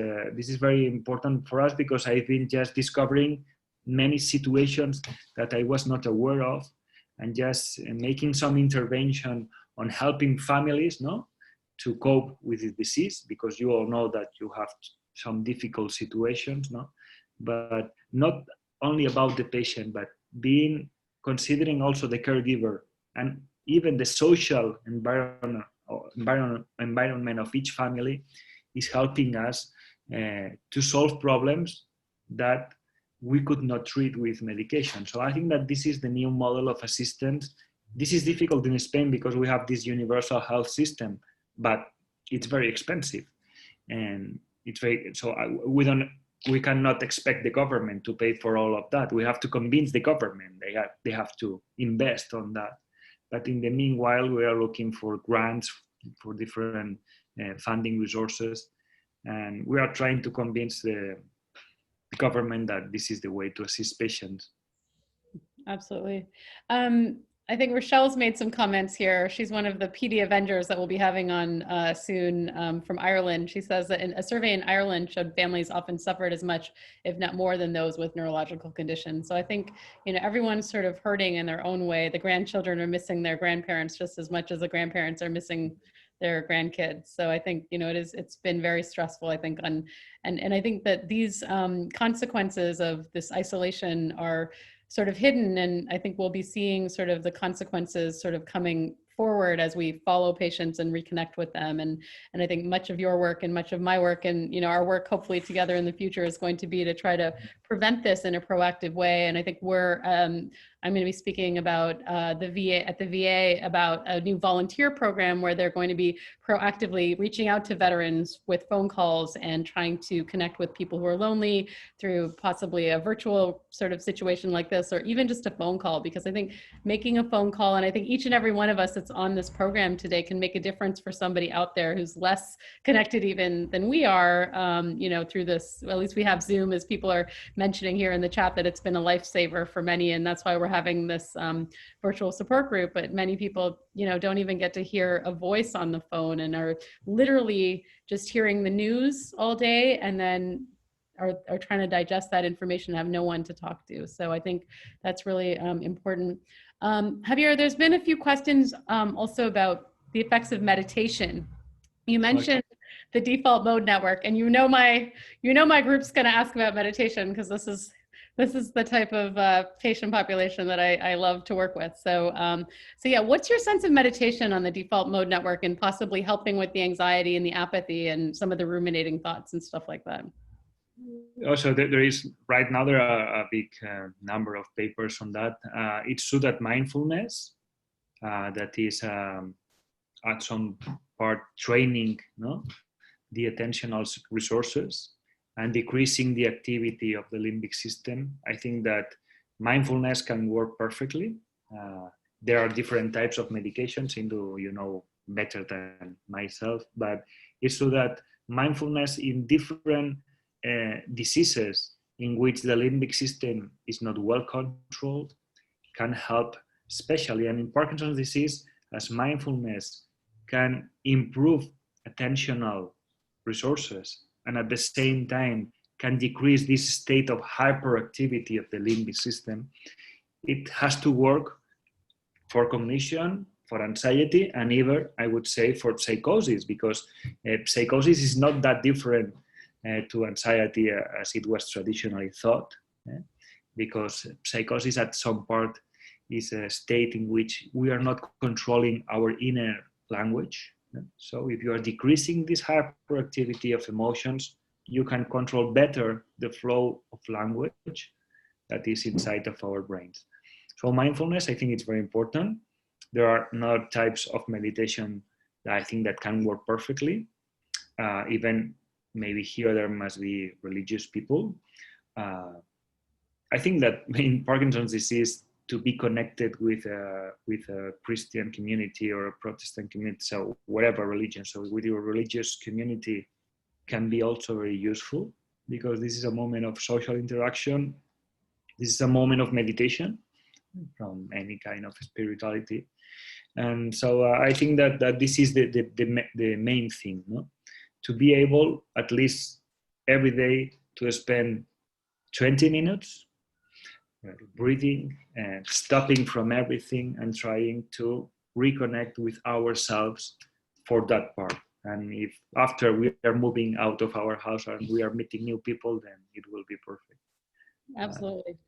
very important for us, because I've been just discovering many situations that I was not aware of, and just making some intervention on helping families, to cope with the disease, because you all know that you have some difficult situations, but not only about the patient, but considering also the caregiver and even the social environment of each family is helping us to solve problems that we could not treat with medication. So I think that this is the new model of assistance. This is difficult in Spain because we have this universal health system, but it's very expensive, and we cannot expect the government to pay for all of that. We have to convince the government they have to invest on that. But in the meanwhile, we are looking for grants, for different funding resources, and we are trying to convince the government that this is the way to assist patients. Absolutely. I think Rochelle's made some comments here. She's one of the PD Avengers that we'll be having on soon from Ireland. She says that a survey in Ireland showed families often suffered as much, if not more, than those with neurological conditions. So I think, everyone's sort of hurting in their own way. The grandchildren are missing their grandparents just as much as the grandparents are missing their grandkids. So I think, it's been very stressful, I think, and I think that these consequences of this isolation are sort of hidden, and I think we'll be seeing sort of the consequences sort of coming forward as we follow patients and reconnect with them. And I think much of your work and much of my work and our work hopefully together in the future is going to be to try to prevent this in a proactive way. And I think I'm going to be speaking about the VA about a new volunteer program where they're going to be proactively reaching out to veterans with phone calls and trying to connect with people who are lonely through possibly a virtual sort of situation like this, or even just a phone call. Because I think making a phone call, and I think each and every one of us that's that's on this program today can make a difference for somebody out there who's less connected even than we are, through this. At least we have Zoom, as people are mentioning here in the chat, that it's been a lifesaver for many, and that's why we're having this virtual support group. But many people, don't even get to hear a voice on the phone and are literally just hearing the news all day, and then are trying to digest that information and have no one to talk to. So I think that's really important. Javier, there's been a few questions also about the effects of meditation. You mentioned the default mode network, and my group's going to ask about meditation, because this is the type of patient population that I love to work with. So yeah, what's your sense of meditation on the default mode network, and possibly helping with the anxiety and the apathy and some of the ruminating thoughts and stuff like that? Also, there is right now, there are a big number of papers on that. It's true that mindfulness, that is at some part training the attentional resources and decreasing the activity of the limbic system. I think that mindfulness can work perfectly. There are different types of medications, better than myself, but it's true that mindfulness in different diseases in which the limbic system is not well controlled can help, especially. And in Parkinson's disease, as mindfulness can improve attentional resources and at the same time can decrease this state of hyperactivity of the limbic system, it has to work for cognition, for anxiety, and even, I would say, for psychosis, because psychosis is not that different to anxiety as it was traditionally thought, because psychosis at some part is a state in which we are not controlling our inner language. So if you are decreasing this hyperactivity of emotions, you can control better the flow of language that is inside of our brains. So mindfulness, I think it's very important. There are not types of meditation that I think that can work perfectly. Even maybe here there must be religious people. I think that in Parkinson's disease, to be connected with a Christian community or a Protestant community, so whatever religion, so with your religious community can be also very useful, because this is a moment of social interaction. This is a moment of meditation from any kind of spirituality. And so I think that this is the main thing, to be able at least every day to spend 20 minutes breathing and stopping from everything and trying to reconnect with ourselves for that part. And if after we are moving out of our house and we are meeting new people, then it will be perfect. Absolutely.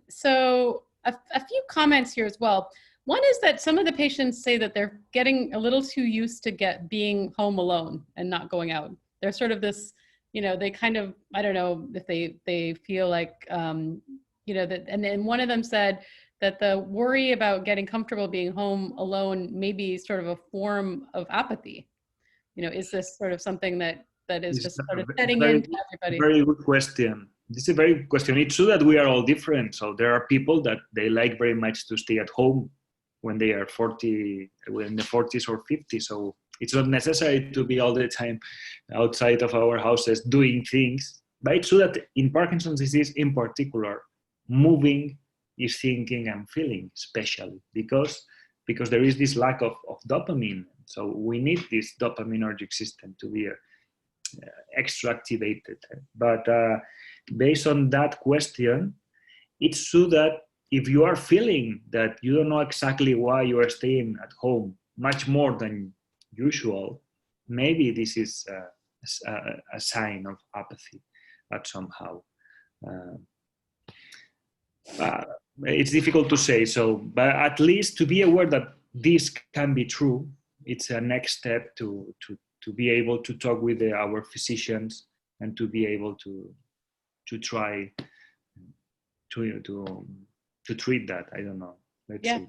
So a few comments here as well. One is that some of the patients say that they're getting a little too used to being home alone and not going out. They're sort of this, they kind of, I don't know if they feel like, that, and then one of them said that the worry about getting comfortable being home alone may be sort of a form of apathy. Is this sort of something that is just sort of setting into everybody? Very good question. This is a very good question. It's true that we are all different. So there are people that they like very much to stay at home when they are 40, in the 40s or 50s. So it's not necessary to be all the time outside of our houses doing things. But it's true that in Parkinson's disease in particular, moving is thinking and feeling, especially because there is this lack of dopamine. So we need this dopaminergic system to be extra activated. But based on that question, it's true that if you are feeling that you don't know exactly why you are staying at home much more than usual, maybe this is a sign of apathy somehow. It's difficult to say, but at least to be aware that this can be true, it's a next step to be able to talk with our physicians and to be able to try to treat that. I don't know. Let's see.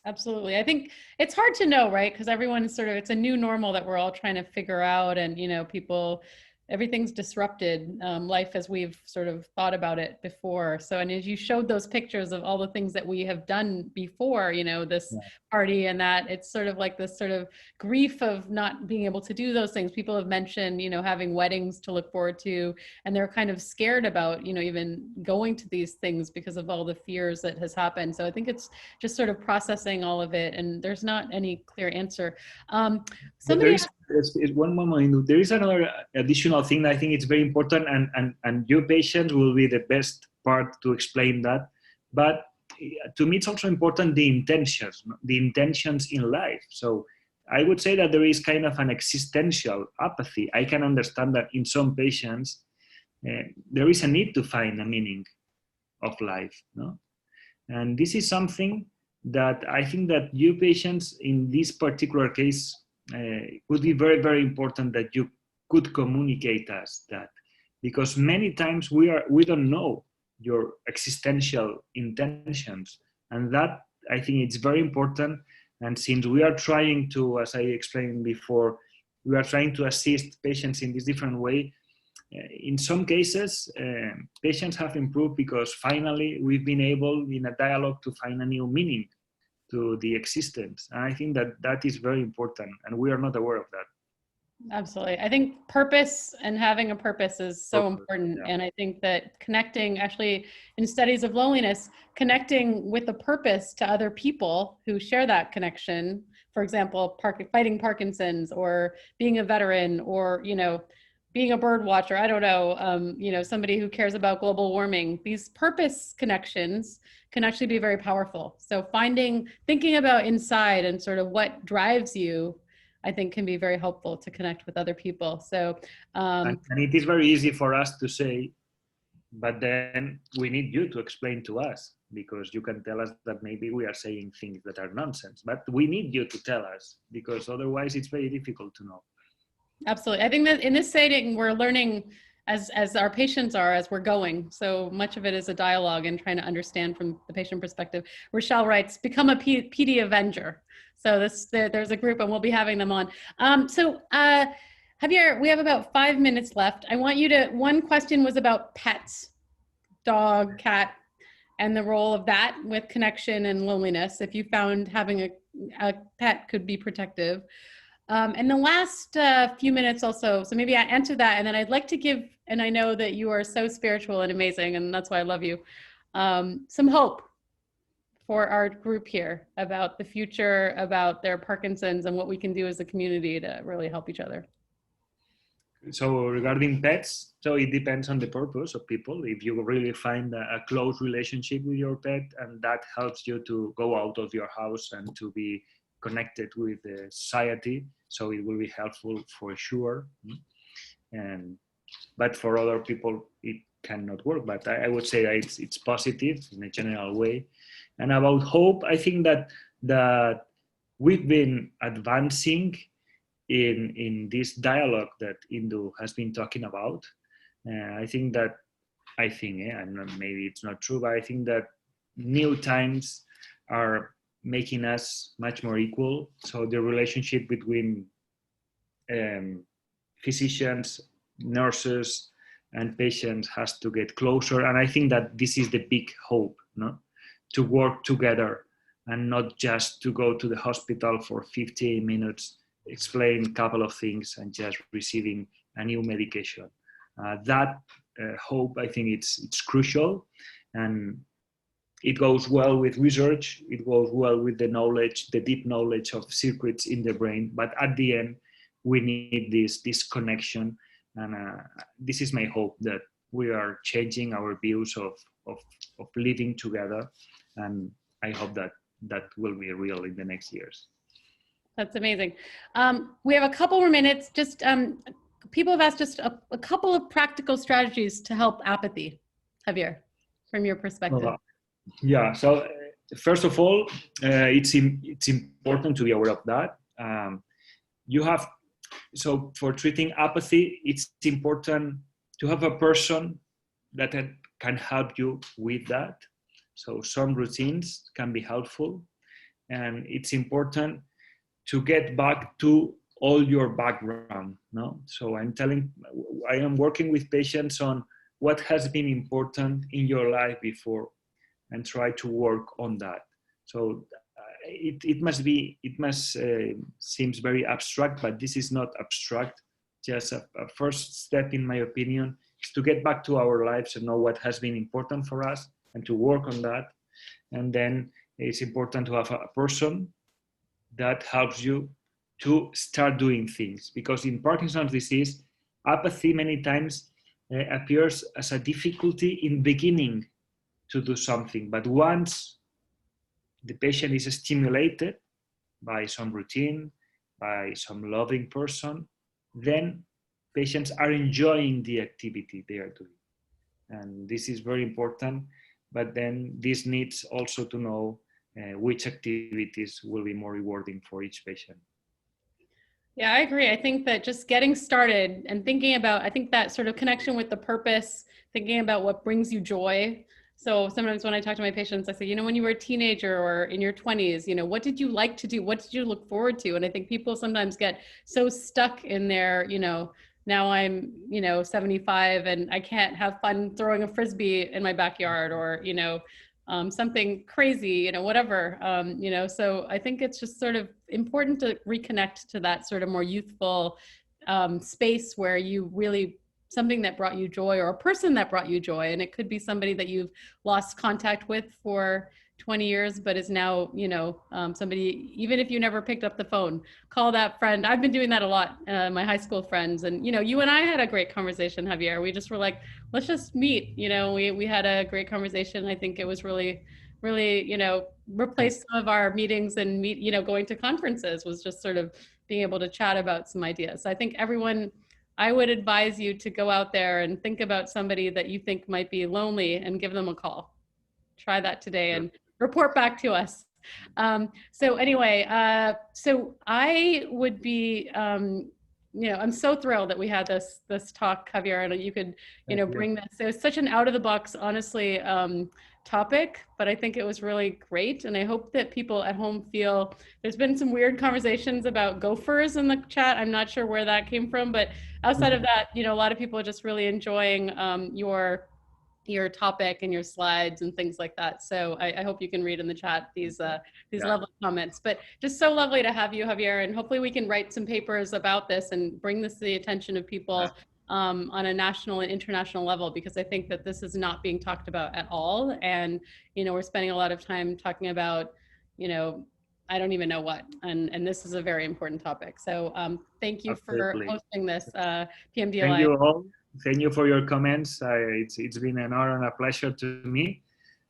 Absolutely. I think it's hard to know, right? Because everyone is it's a new normal that we're all trying to figure out, and people everything's disrupted, life as we've sort of thought about it before. So, and as you showed those pictures of all the things that we have done before, you know, this party and that, it's sort of like this sort of grief of not being able to do those things. People have mentioned, you know, having weddings to look forward to, and they're kind of scared about, you know, even going to these things because of all the fears that has happened. So I think it's just sort of processing all of it, and there's not any clear answer. Somebody asked, one moment. There is another additional thing that I think it's very important, and your patient will be the best part to explain that. But to me, it's also important the intentions in life. So I would say that there is kind of an existential apathy. I can understand that in some patients, there is a need to find a meaning of life, no? And this is something that I think that you patients in this particular case would be very, very important that you could communicate us that, because many times we don't know your existential intentions, and that I think it's very important. And since we are trying to, as I explained before, we are trying to assist patients in this different way. In some cases, patients have improved because finally we've been able in a dialogue to find a new meaning to the existence. And I think that that is very important, and we are not aware of that. Absolutely. I think purpose and having a purpose is so important. Yeah. And I think that connecting, actually in studies of loneliness, connecting with a purpose to other people who share that connection, for example, fighting Parkinson's, or being a veteran, or, you know, being a bird watcher, I don't know, you know, somebody who cares about global warming, these purpose connections can actually be very powerful. So thinking about inside and sort of what drives you, I think can be very helpful to connect with other people. So, and it is very easy for us to say, but then we need you to explain to us, because you can tell us that maybe we are saying things that are nonsense, but we need you to tell us, because otherwise it's very difficult to know. Absolutely. I think that in this setting, we're learning as our patients are, as we're going. So much of it is a dialogue and trying to understand from the patient perspective. Rochelle writes, become a PD Avenger. So there's a group, and we'll be having them on. Javier, we have about 5 minutes left. I want you to, one question was about pets, dog, cat, and the role of that with connection and loneliness. If you found having a pet could be protective. And the last few minutes also, so maybe I answer that, and then I'd like to give, and I know that you are so spiritual and amazing, and that's why I love you, some hope for our group here about the future, about their Parkinson's, and what we can do as a community to really help each other. So regarding pets, so it depends on the purpose of people. If you really find a close relationship with your pet, and that helps you to go out of your house and to be connected with the society, so it will be helpful for sure. But for other people it cannot work. But I would say that it's positive in a general way. And about hope, I think that we've been advancing in this dialogue that Indu has been talking about. I think, maybe it's not true, but I think that new times are making us much more equal. So the relationship between physicians, nurses, and patients has to get closer. And I think that this is the big hope, no? To work together and not just to go to the hospital for 15 minutes, explain a couple of things, and just receiving a new medication. That hope, I think it's crucial, and it goes well with research. It goes well with the knowledge, the deep knowledge of circuits in the brain. But at the end, we need this connection. And this is my hope, that we are changing our views of living together. And I hope that will be real in the next years. That's amazing. We have a couple more minutes. Just people have asked just a couple of practical strategies to help apathy. Javier, from your perspective. Yeah. So first of all, it's important to be aware of that. So for treating apathy, it's important to have a person that can help you with that. So some routines can be helpful, and it's important to get back to all your background, no? So I am working with patients on what has been important in your life before and try to work on that. So it must seems very abstract, but this is not abstract. Just a first step, in my opinion, is to get back to our lives and know what has been important for us and to work on that. And then it's important to have a person that helps you to start doing things, because in Parkinson's disease, apathy many times appears as a difficulty in beginning to do something. But once the patient is stimulated by some routine, by some loving person, then patients are enjoying the activity they are doing. And this is very important, but then this needs also to know which activities will be more rewarding for each patient. Yeah, I agree. I think that just getting started and thinking about, I think that sort of connection with the purpose, thinking about what brings you joy. So sometimes when I talk to my patients, I say, you know, when you were a teenager or in your 20s, you know, what did you like to do? What did you look forward to? And I think people sometimes get so stuck in their, you know, now I'm, you know, 75 and I can't have fun throwing a Frisbee in my backyard, or, you know, something crazy, you know, whatever, you know, so I think it's just sort of important to reconnect to that sort of more youthful space where you really, something that brought you joy, or a person that brought you joy. And it could be somebody that you've lost contact with for 20 years, but is now, you know, somebody, even if you never picked up the phone, call that friend. I've been doing that a lot, my high school friends. And, you know, you and I had a great conversation, Javier. We just were like, let's just meet, you know, we had a great conversation. I think it was really, you know, replaced some of our meetings and you know, going to conferences was just sort of being able to chat about some ideas. So I think everyone, I would advise you to go out there and think about somebody that you think might be lonely and give them a call. Try that today and report back to us. So anyway, so I would be, you know, I'm so thrilled that we had this talk, Javier, and you could, you know, bring this. It was such an out of the box, honestly, topic, but I think it was really great. And I hope that people at home feel, there's been some weird conversations about gophers in the chat. I'm not sure where that came from, but outside of that, you know, a lot of people are just really enjoying your topic and your slides and things like that. So I hope you can read in the chat these lovely comments. But just so lovely to have you, Javier, and hopefully we can write some papers about this and bring this to the attention of people on a national and international level, because I think that this is not being talked about at all. And, you know, we're spending a lot of time talking about, you know, I don't even know what, and this is a very important topic. So thank you for hosting this PMD Alliance. Thank you all. Thank you for your comments. It's been an honor and a pleasure to me.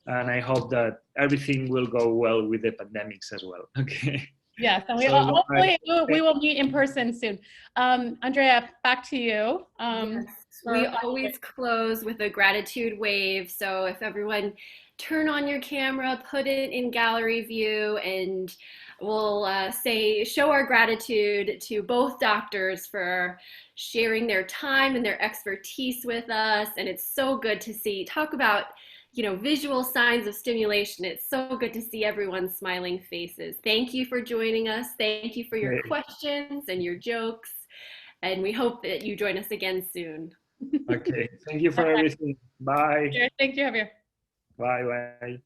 And I hope that everything will go well with the pandemics as well. Okay. Yes, and hopefully we will meet in person soon. Andrea, back to you. Yes, we always close with a gratitude wave. So if everyone turn on your camera, put it in gallery view, and we'll show our gratitude to both doctors for sharing their time and their expertise with us. And it's so good to see, talk about, you know, visual signs of stimulation. It's so good to see everyone's smiling faces. Thank you for joining us. Thank you for your questions and your jokes. And we hope that you join us again soon. Okay. Thank you for everything. Bye. Thank you, Javier. Bye.